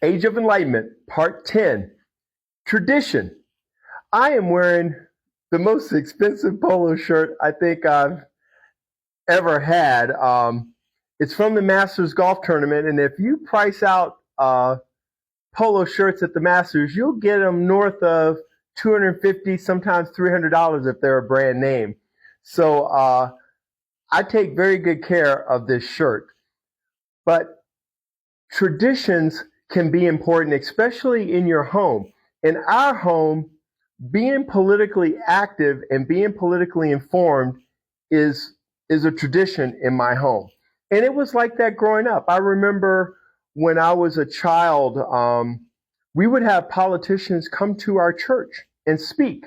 Age of Enlightenment, Part 10. Tradition. I am wearing the most expensive polo shirt I think I've ever had. It's from the Masters Golf Tournament, and if you price out polo shirts at the Masters, you'll get them north of $250, sometimes $300 if they're a brand name. So I take very good care of this shirt. But traditions can be important, especially in your home. In our home, being politically active and being politically informed is a tradition in my home. And it was like that growing up. I remember when I was a child, we would have politicians come to our church and speak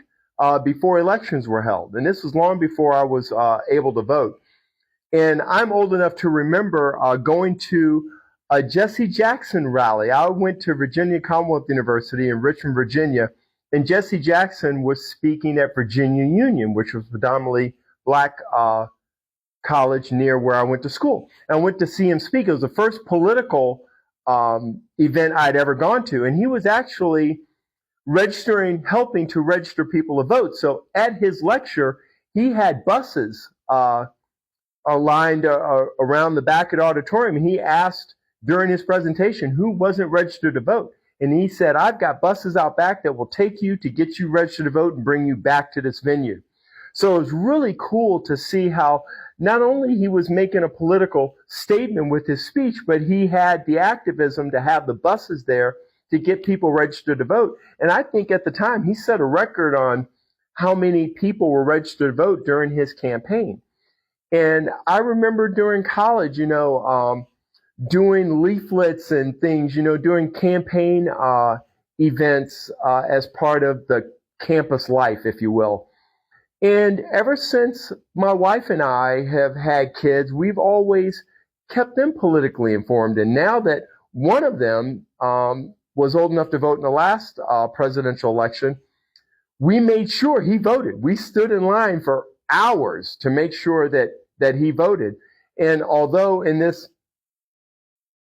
before elections were held. And this was long before I was able to vote. And I'm old enough to remember going to a Jesse Jackson rally. I went to Virginia Commonwealth University in Richmond, Virginia, and Jesse Jackson was speaking at Virginia Union, which was predominantly black college near where I went to school. And I went to see him speak. It was the first political event I'd ever gone to, and he was actually helping to register people to vote. So at his lecture, he had buses aligned around the back of the auditorium, and he asked during his presentation who wasn't registered to vote. And he said, I've got buses out back that will take you to get you registered to vote and bring you back to this venue. So it was really cool to see how not only he was making a political statement with his speech, but he had the activism to have the buses there to get people registered to vote. And I think at the time he set a record on how many people were registered to vote during his campaign. And I remember during college, doing leaflets and things, doing campaign events as part of the campus life, if you will. And ever since my wife and I have had kids, we've always kept them politically informed. And now that one of them was old enough to vote in the last presidential election, we made sure he voted. We stood in line for hours to make sure that he voted. And although in this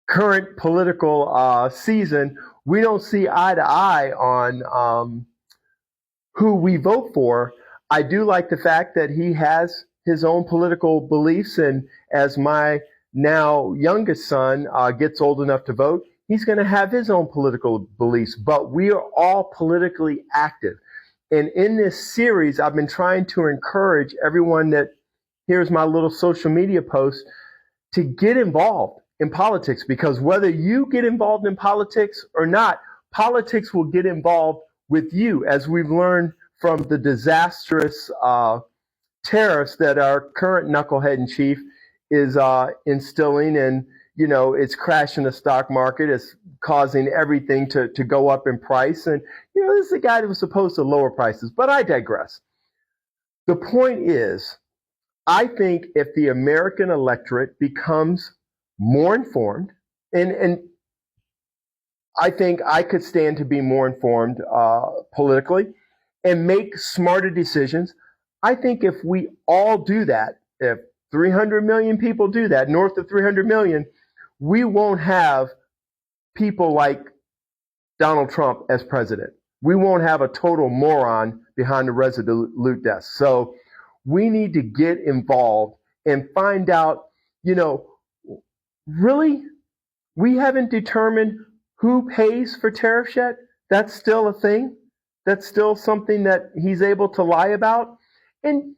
current political season, we don't see eye to eye on who we vote for, I do like the fact that he has his own political beliefs. And as my now youngest son gets old enough to vote, he's going to have his own political beliefs. But we are all politically active. And in this series, I've been trying to encourage everyone that here's my little social media post to get involved in politics, because whether you get involved in politics or not, politics will get involved with you, as we've learned from the disastrous tariffs that our current knucklehead in chief is instilling. And, it's crashing the stock market. It's causing everything to go up in price. And, this is a guy that was supposed to lower prices, but I digress. The point is, I think if the American electorate becomes more informed, and I think I could stand to be more informed politically and make smarter decisions. I think if we all do that, if 300 million people do that, north of 300 million, we won't have people like Donald Trump as president. We won't have a total moron behind the resolute desk. So we need to get involved and find out, really, we haven't determined who pays for tariffs yet. That's still a thing. That's still something that he's able to lie about. And,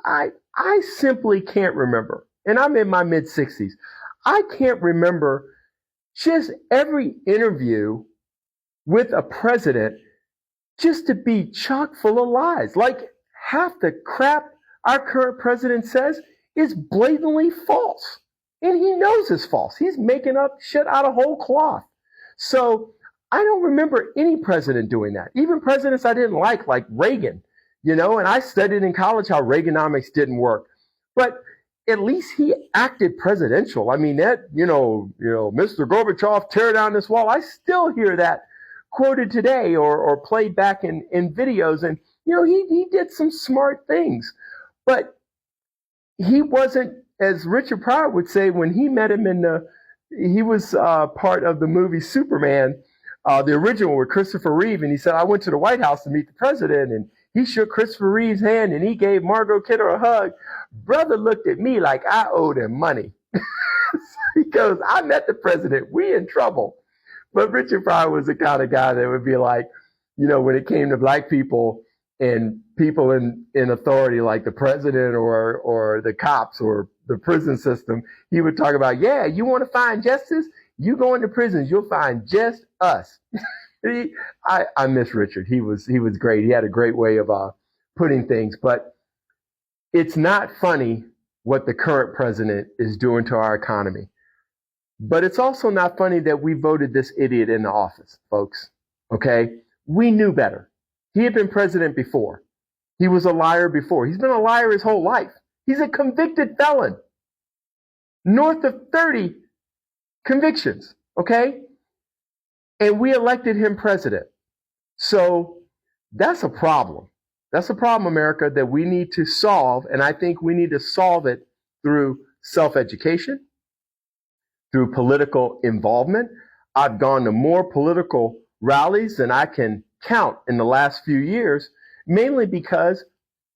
I simply can't remember. And I'm in my mid-60s. I can't remember just every interview with a president just to be chock full of lies. Like half the crap our current president says is blatantly false. And he knows it's false. He's making up shit out of whole cloth. So I don't remember any president doing that. Even presidents I didn't like Reagan, and I studied in college how Reaganomics didn't work. But at least he acted presidential. I mean, that, Mr. Gorbachev, tear down this wall. I still hear that quoted today or played back in videos. And, he did some smart things. But he wasn't, as Richard Pryor would say when he met him in the he was part of the movie Superman, the original with Christopher Reeve, and he said, I went to the White House to meet the president, and he shook Christopher Reeve's hand, and he gave Margot Kidder a hug. Brother looked at me like I owed him money. He goes, I met the president. We in trouble. But Richard Pryor was the kind of guy that would be like, when it came to black people and people in authority like the president or the cops or the prison system, he would talk about, yeah, you want to find justice? You go into prisons, you'll find just us. I miss Richard. He was great. He had a great way of putting things. But it's not funny what the current president is doing to our economy. But it's also not funny that we voted this idiot into office, folks. Okay? We knew better. He had been president before. He was a liar before. He's been a liar his whole life. He's a convicted felon. North of 30 convictions. Okay? And we elected him president. So that's a problem. That's a problem, America, that we need to solve. And I think we need to solve it through self-education, through political involvement. I've gone to more political rallies than I can count in the last few years, mainly because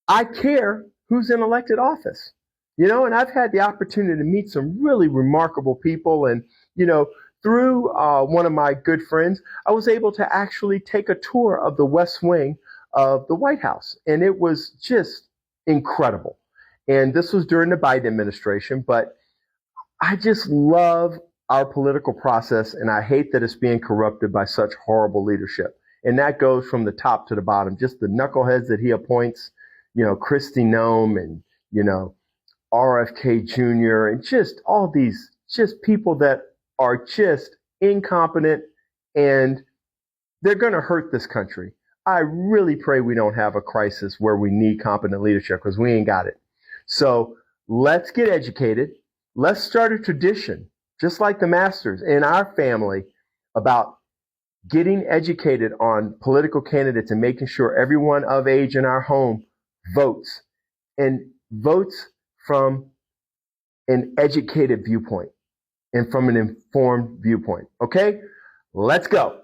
I care who's in elected office. And I've had the opportunity to meet some really remarkable people. And, through one of my good friends, I was able to actually take a tour of the West Wing of the White House. And it was just incredible. And this was during the Biden administration, but I just love our political process, and I hate that it's being corrupted by such horrible leadership. And that goes from the top to the bottom, just the knuckleheads that he appoints, Kristi Noem and, RFK Jr. and just all these just people that are just incompetent, and they're going to hurt this country. I really pray we don't have a crisis where we need competent leadership, because we ain't got it. So let's get educated. Let's start a tradition, just like the Masters in our family, about getting educated on political candidates and making sure everyone of age in our home votes, and votes from an educated viewpoint and from an informed viewpoint. Okay? Let's go.